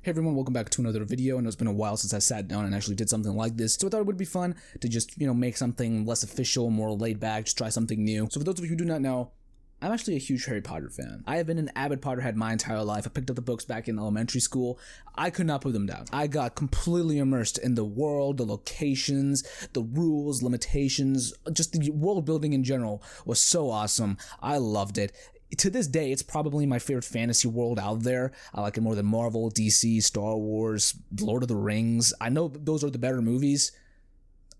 Hey everyone, welcome back to another video. I know it's been a while since I sat down and actually did something like this, so I thought it would be fun to just, make something less official, more laid back, just try something new. So for those of you who do not know, I'm actually a huge Harry Potter fan. I have been an avid Potterhead my entire life. I picked up the books back in elementary school. I could not put them down. I got completely immersed in the world, the locations, the rules, limitations, just the world building in general was so awesome. I loved it. To this day, it's probably my favorite fantasy world out there. I like it more than Marvel, DC, Star Wars, Lord of the Rings. I know those are the better movies.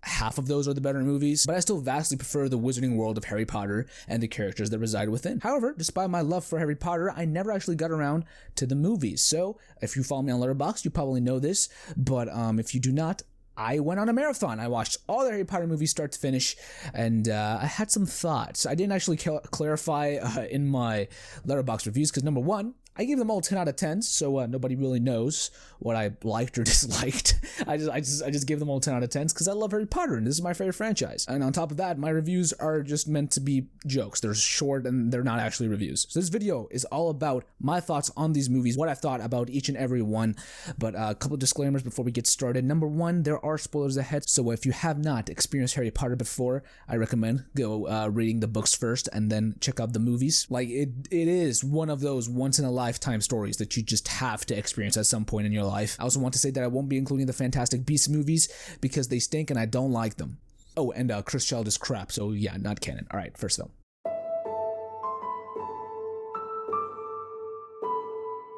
Half of those are the better movies, but I still vastly prefer the wizarding world of Harry Potter and the characters that reside within. However, despite my love for Harry Potter, I never actually got around to the movies. So, if you follow me on Letterboxd, you probably know this, but if you do not, I went on a marathon. I watched all the Harry Potter movies start to finish, and I had some thoughts. I didn't actually clarify in my Letterboxd reviews because, number one, I gave them all 10 out of 10, so nobody really knows what I liked or disliked. I just gave them all 10 out of 10s because I love Harry Potter and this is my favorite franchise. And on top of that, my reviews are just meant to be jokes. They're short and they're not actually reviews. So this video is all about my thoughts on these movies, what I thought about each and every one. But a couple of disclaimers before we get started. Number one, there are spoilers ahead, so if you have not experienced Harry Potter before, I recommend go reading the books first and then check out the movies. Like it is one of those once in a lifetime stories that you just have to experience at some point in your life. I also want to say that I won't be including the Fantastic Beasts movies because they stink and I don't like them. Oh, and Chris Child is crap, so yeah, not canon. All right, first film.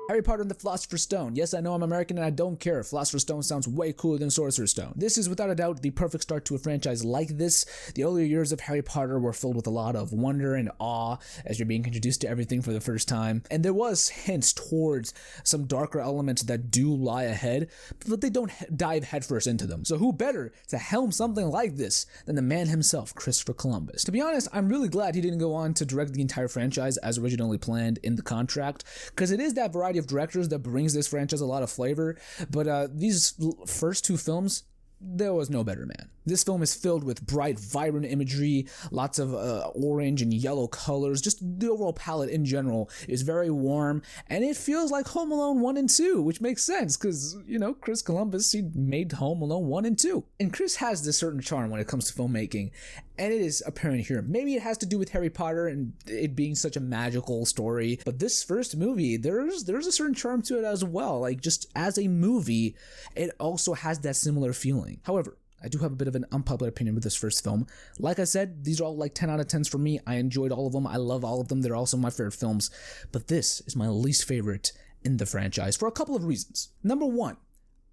Harry Potter and the Philosopher's Stone. Yes, I know I'm American and I don't care. Philosopher's Stone sounds way cooler than Sorcerer's Stone. This is without a doubt the perfect start to a franchise like this. The earlier years of Harry Potter were filled with a lot of wonder and awe as you're being introduced to everything for the first time. And there was hints towards some darker elements that do lie ahead, but they don't dive headfirst into them. So who better to helm something like this than the man himself, Christopher Columbus? To be honest, I'm really glad he didn't go on to direct the entire franchise as originally planned in the contract, because it is that variety of directors that brings this franchise a lot of flavor, but these first two films, there was no better man. This film is filled with bright, vibrant imagery, lots of orange and yellow colors. Just the overall palette in general is very warm, and it feels like Home Alone 1 and 2, which makes sense because, Chris Columbus, he made Home Alone 1 and 2. And Chris has this certain charm when it comes to filmmaking, and it is apparent here. Maybe it has to do with Harry Potter and it being such a magical story, but this first movie, there's a certain charm to it as well. Like, just as a movie, it also has that similar feeling. However, I do have a bit of an unpopular opinion with this first film. Like I said, these are all like 10 out of 10s for me. I enjoyed all of them. I love all of them. They're also my favorite films. But this is my least favorite in the franchise for a couple of reasons. Number one,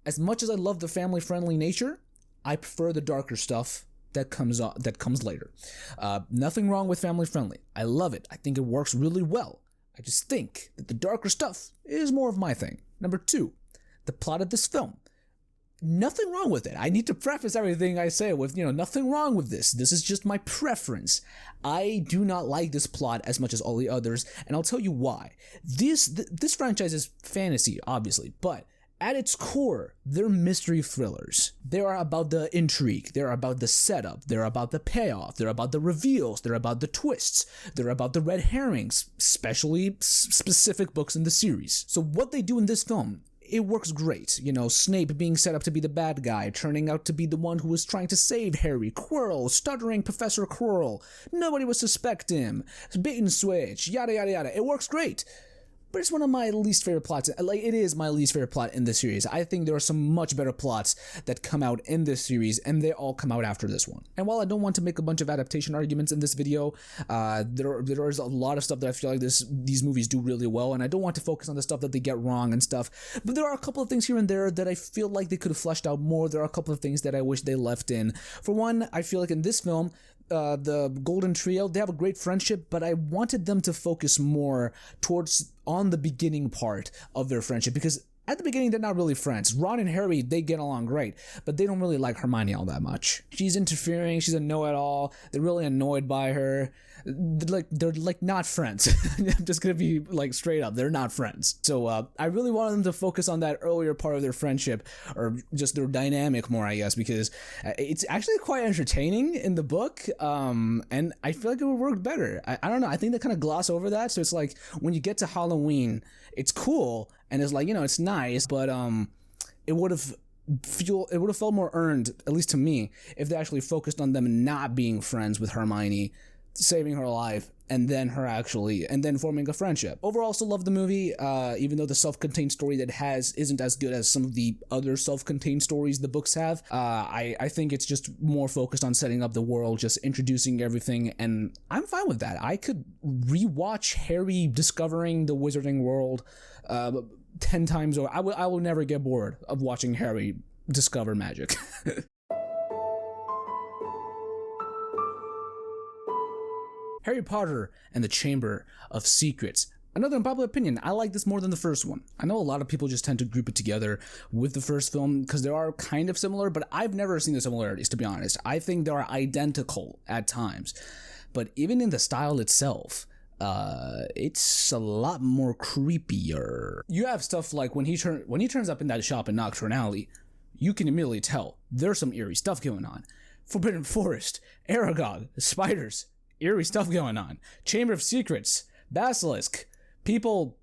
as much as I love the family-friendly nature, I prefer the darker stuff that comes later. Nothing wrong with family-friendly. I love it. I think it works really well. I just think that the darker stuff is more of my thing. Number two, the plot of this film. Nothing wrong with it. I need to preface everything I say with, nothing wrong with this. This is just my preference. I do not like this plot as much as all the others, and I'll tell you why. This franchise is fantasy, obviously, but at its core, they're mystery thrillers. They are about the intrigue. They're about the setup. They're about the payoff. They're about the reveals. They're about the twists. They're about the red herrings, especially specific books in the series. So what they do in this film, it works great. Snape being set up to be the bad guy, turning out to be the one who was trying to save Harry. Quirrell, stuttering Professor Quirrell. Nobody would suspect him. Bait and switch, yada, yada, yada. It works great. But it's one of my least favorite plots. It is my least favorite plot in this series. I think there are some much better plots that come out in this series, and they all come out after this one. And while I don't want to make a bunch of adaptation arguments in this video, there is a lot of stuff that I feel like these movies do really well, and I don't want to focus on the stuff that they get wrong and stuff. But there are a couple of things here and there that I feel like they could have fleshed out more. There are a couple of things that I wish they left in. For one, I feel like in this film, the Golden Trio, they have a great friendship, but I wanted them to focus more on the beginning part of their friendship, because at the beginning, they're not really friends. Ron and Harry, they get along great, but they don't really like Hermione all that much. She's interfering, she's a know-it-all, they're really annoyed by her. They're not friends. I'm just gonna be straight up, they're not friends. So I really wanted them to focus on that earlier part of their friendship, or just their dynamic more, I guess, because it's actually quite entertaining in the book, and I feel like it would work better. I don't know, I think they kind of gloss over that, so it's like when you get to Halloween, it's cool, and it's like, it's nice, but it would have felt more earned, at least to me, if they actually focused on them not being friends with Hermione, saving her life, and then forming a friendship. Overall, still love the movie, even though the self-contained story that it has isn't as good as some of the other self-contained stories the books have. I think it's just more focused on setting up the world, just introducing everything, and I'm fine with that. I could rewatch Harry discovering the wizarding world 10 times over. I will never get bored of watching Harry discover magic. Harry Potter and the Chamber of Secrets. Another unpopular opinion, I like this more than the first one. I know a lot of people just tend to group it together with the first film because they are kind of similar, but I've never seen the similarities, to be honest. I think they are identical at times. But even in the style itself, it's a lot more creepier. You have stuff like when he turns up in that shop in Nocturne Alley, you can immediately tell there's some eerie stuff going on. Forbidden Forest, Aragog, spiders, eerie stuff going on. Chamber of Secrets, Basilisk, people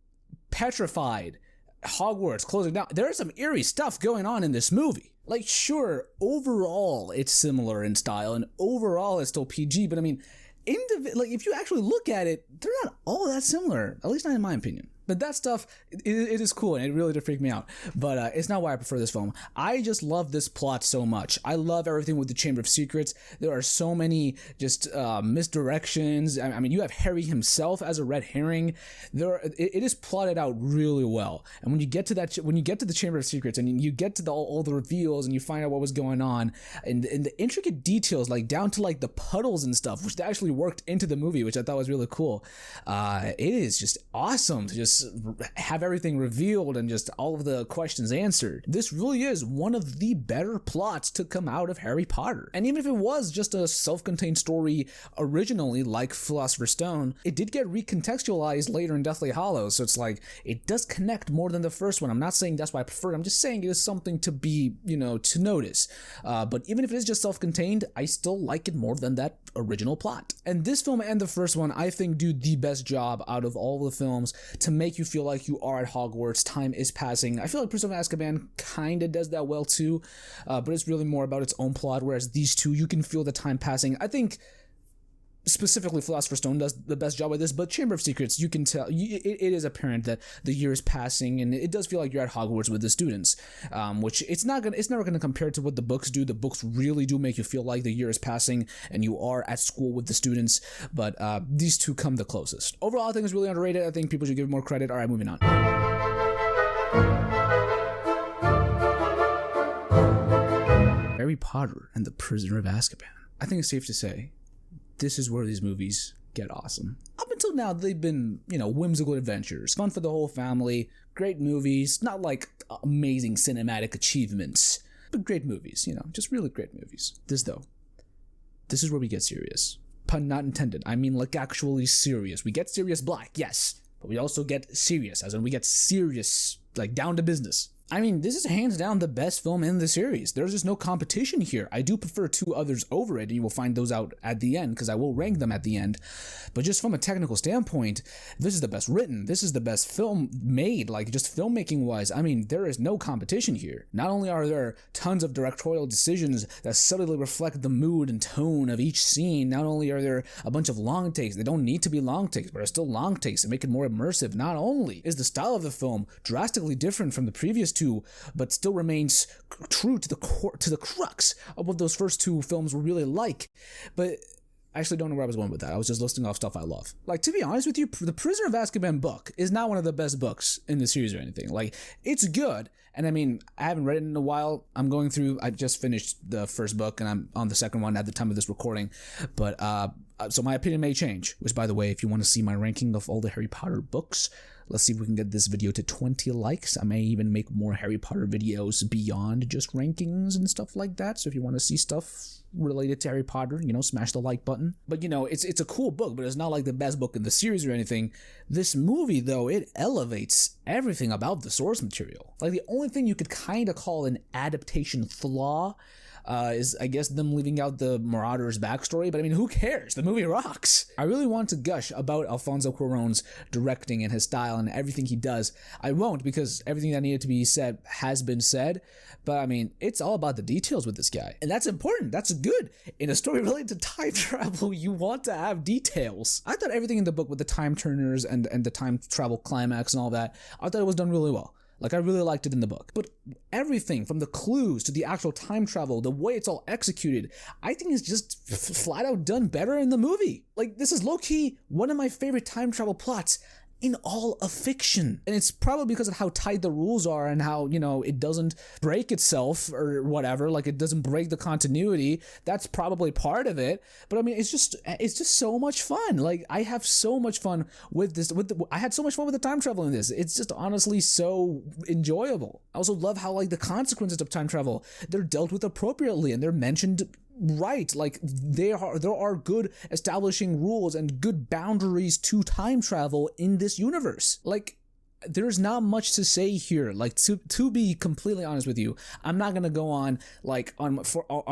petrified, Hogwarts closing down. There's some eerie stuff going on in this movie. Like, sure, overall it's similar in style, and overall it's still PG, but I mean, if you actually look at it, they're not all that similar, at least not in my opinion. But that stuff, it is cool, and it really did freak me out. But it's not why I prefer this film. I just love this plot so much. I love everything with the Chamber of Secrets. There are so many just misdirections. I mean, you have Harry himself as a red herring. It is plotted out really well. And when you get to the Chamber of Secrets, and you get to all the reveals, and you find out what was going on, and the intricate details, like down to like the puddles and stuff, which they actually worked into the movie, which I thought was really cool. It is just awesome to just have everything revealed and just all of the questions answered. This really is one of the better plots to come out of Harry Potter. And even if it was just a self-contained story originally, like Philosopher's Stone, it did get recontextualized later in Deathly Hallows, so it's like, it does connect more than the first one. I'm not saying that's why I prefer it, I'm just saying it is something to be, to notice. But even if it is just self-contained, I still like it more than that original plot. And this film and the first one, I think, do the best job out of all the films to make you feel like you are at Hogwarts. Time is passing. I feel like Prisoner of Azkaban kind of does that well too, but it's really more about its own plot, whereas these two, you can feel the time passing. I think specifically Philosopher's Stone does the best job with this, but Chamber of Secrets, you can tell, it is apparent that the year is passing, and it does feel like you're at Hogwarts with the students, which it's never gonna compare to what the books do. The books really do make you feel like the year is passing and you are at school with the students, but these two come the closest. Overall, I think it's really underrated. I think people should give it more credit. All right, moving on. Harry Potter and the Prisoner of Azkaban. I think it's safe to say this is where these movies get awesome. Up until now, they've been, whimsical adventures, fun for the whole family, great movies, not like amazing cinematic achievements, but great movies, just really great movies. This is where we get serious. Pun not intended. I mean, like, actually serious. We get Sirius Black, yes, but we also get serious, as in we get serious, like, down to business. I mean, this is hands down the best film in the series. There's just no competition here. I do prefer two others over it, and you will find those out at the end, because I will rank them at the end. But just from a technical standpoint, this is the best written. This is the best film made, like, just filmmaking-wise. I mean, there is no competition here. Not only are there tons of directorial decisions that subtly reflect the mood and tone of each scene, not only are there a bunch of long takes, they don't need to be long takes, but are still long takes and make it more immersive. Not only is the style of the film drastically different from the previous two, but still remains true to the crux of what those first two films were really like. But I actually don't know where I was going with that. I was just listing off stuff I love. Like, to be honest with you, the Prisoner of Azkaban book is not one of the best books in the series or anything. Like, it's good, and I mean, I haven't read it in a while. I just finished the first book, and I'm on the second one at the time of this recording. But so my opinion may change, which, by the way, if you want to see my ranking of all the Harry Potter books, let's see if we can get this video to 20 likes. I may even make more Harry Potter videos beyond just rankings and stuff like that. So if you want to see stuff related to Harry Potter, smash the like button. But it's a cool book, but it's not like the best book in the series or anything. This movie, though, it elevates everything about the source material. Like, the only thing you could kind of call an adaptation flaw is, I guess, them leaving out the Marauders' backstory, but I mean, who cares? The movie rocks. I really want to gush about Alfonso Cuarón's directing and his style and everything he does. I won't, because everything that needed to be said has been said, but I mean, it's all about the details with this guy, and that's important. That's good. In a story related to time travel, you want to have details. I thought everything in the book with the time turners and the time travel climax and all that, I thought it was done really well. Like, I really liked it in the book. But everything from the clues to the actual time travel, the way it's all executed, I think is just flat out done better in the movie. Like, this is low-key one of my favorite time travel plots in all of fiction. And it's probably because of how tight the rules are and how, you know, it doesn't break itself or whatever, like it doesn't break the continuity. That's probably part of it. But I mean, it's just so much fun. Like, I have so much fun with this. I had so much fun with the time travel in this. It's just honestly so enjoyable. I also love how, like, the consequences of time travel, they're dealt with appropriately and they're mentioned right. Like, there are good establishing rules and good boundaries to time travel in this universe. Like, there's not much to say here. Like, to be completely honest with you, I'm not gonna go on like on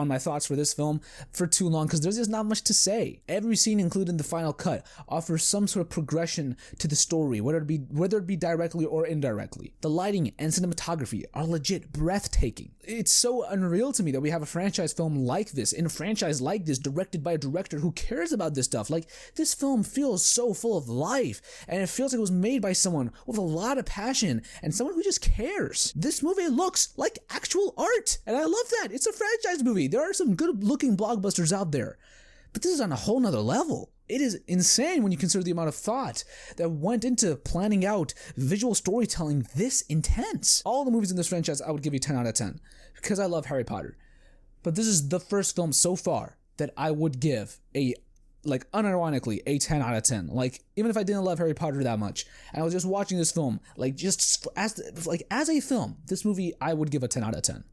my thoughts for this film for too long, because there's just not much to say. Every scene included in the final cut offers some sort of progression to the story, whether it be directly or indirectly. The lighting and cinematography are legit breathtaking. It's so unreal to me that we have a franchise film like this, in a franchise like this, directed by a director who cares about this stuff. Like, this film feels so full of life, and it feels like it was made by someone with a lot of passion and someone who just cares. This movie looks like actual art, and I love that. It's a franchise movie. There are some good looking blockbusters out there, but this is on a whole nother level. It is insane when you consider the amount of thought that went into planning out visual storytelling this intense. All the movies in this franchise, I would give you 10 out of 10 because I love Harry Potter, but this is the first film so far that I would give unironically a 10 out of 10. Like, even if I didn't love Harry Potter that much and I was just watching this film, like, just as a film, this movie I would give a 10 out of 10.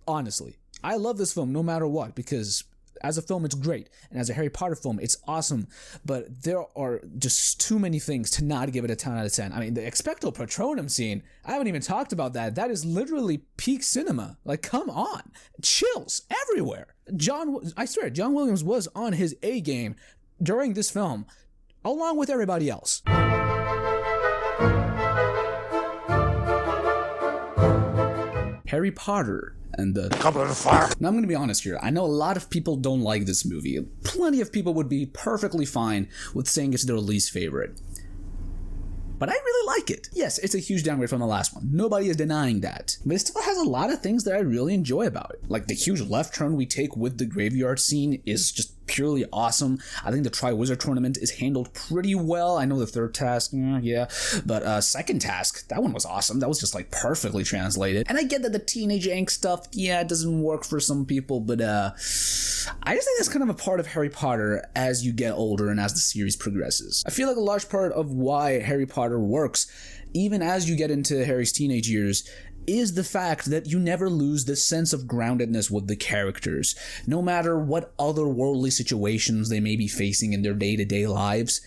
Honestly, I love this film no matter what, because as a film it's great, and as a Harry Potter film it's awesome, but there are just too many things to not give it a 10 out of 10. I mean, the Expecto Patronum scene, I haven't even talked about that. That is literally peak cinema. Like, come on. Chills everywhere. I swear, John Williams was on his A game during this film, along with everybody else. Harry Potter and the Goblet of Fire. Now, I'm going to be honest here. I know a lot of people don't like this movie. Plenty of people would be perfectly fine with saying it's their least favorite. But I really like it. Yes, it's a huge downgrade from the last one. Nobody is denying that. But it still has a lot of things that I really enjoy about it. Like, the huge left turn we take with the graveyard scene is just purely awesome. I think the Triwizard Tournament is handled pretty well. I know the third task, yeah, but second task, that one was awesome. That was just like perfectly translated. And I get that the teenage angst stuff, yeah, it doesn't work for some people, but I just think that's kind of a part of Harry Potter as you get older and as the series progresses. I feel like a large part of why Harry Potter works, even as you get into Harry's teenage years, is the fact that you never lose this sense of groundedness with the characters. No matter what otherworldly situations they may be facing in their day-to-day lives,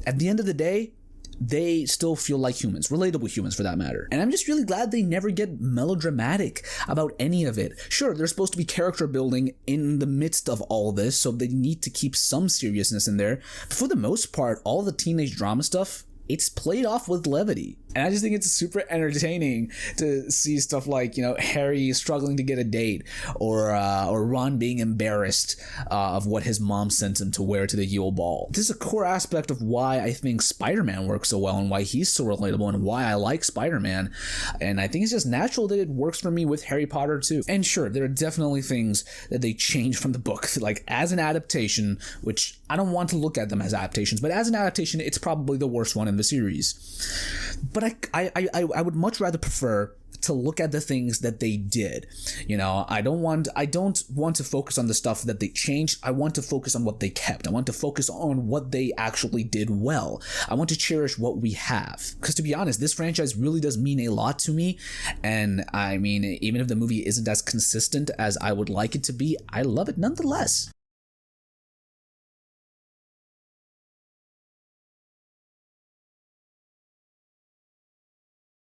at the end of the day, they still feel like humans, relatable humans for that matter. And I'm just really glad they never get melodramatic about any of it. Sure, there's supposed to be character building in the midst of all this, so they need to keep some seriousness in there. But for the most part, all the teenage drama stuff, it's played off with levity. And I just think it's super entertaining to see stuff like, you know, Harry struggling to get a date, or Ron being embarrassed of what his mom sent him to wear to the Yule Ball. This is a core aspect of why I think Spider-Man works so well and why he's so relatable and why I like Spider-Man. And I think it's just natural that it works for me with Harry Potter too. And sure, there are definitely things that they change from the book, like as an adaptation, which I don't want to look at them as adaptations, but as an adaptation, it's probably the worst one in the series. But I would much rather prefer to look at the things that they did. You know, I don't want to focus on the stuff that they changed. I want to focus on what they kept. I want to focus on what they actually did well. I want to cherish what we have. Because to be honest, this franchise really does mean a lot to me. And I mean, even if the movie isn't as consistent as I would like it to be, I love it nonetheless.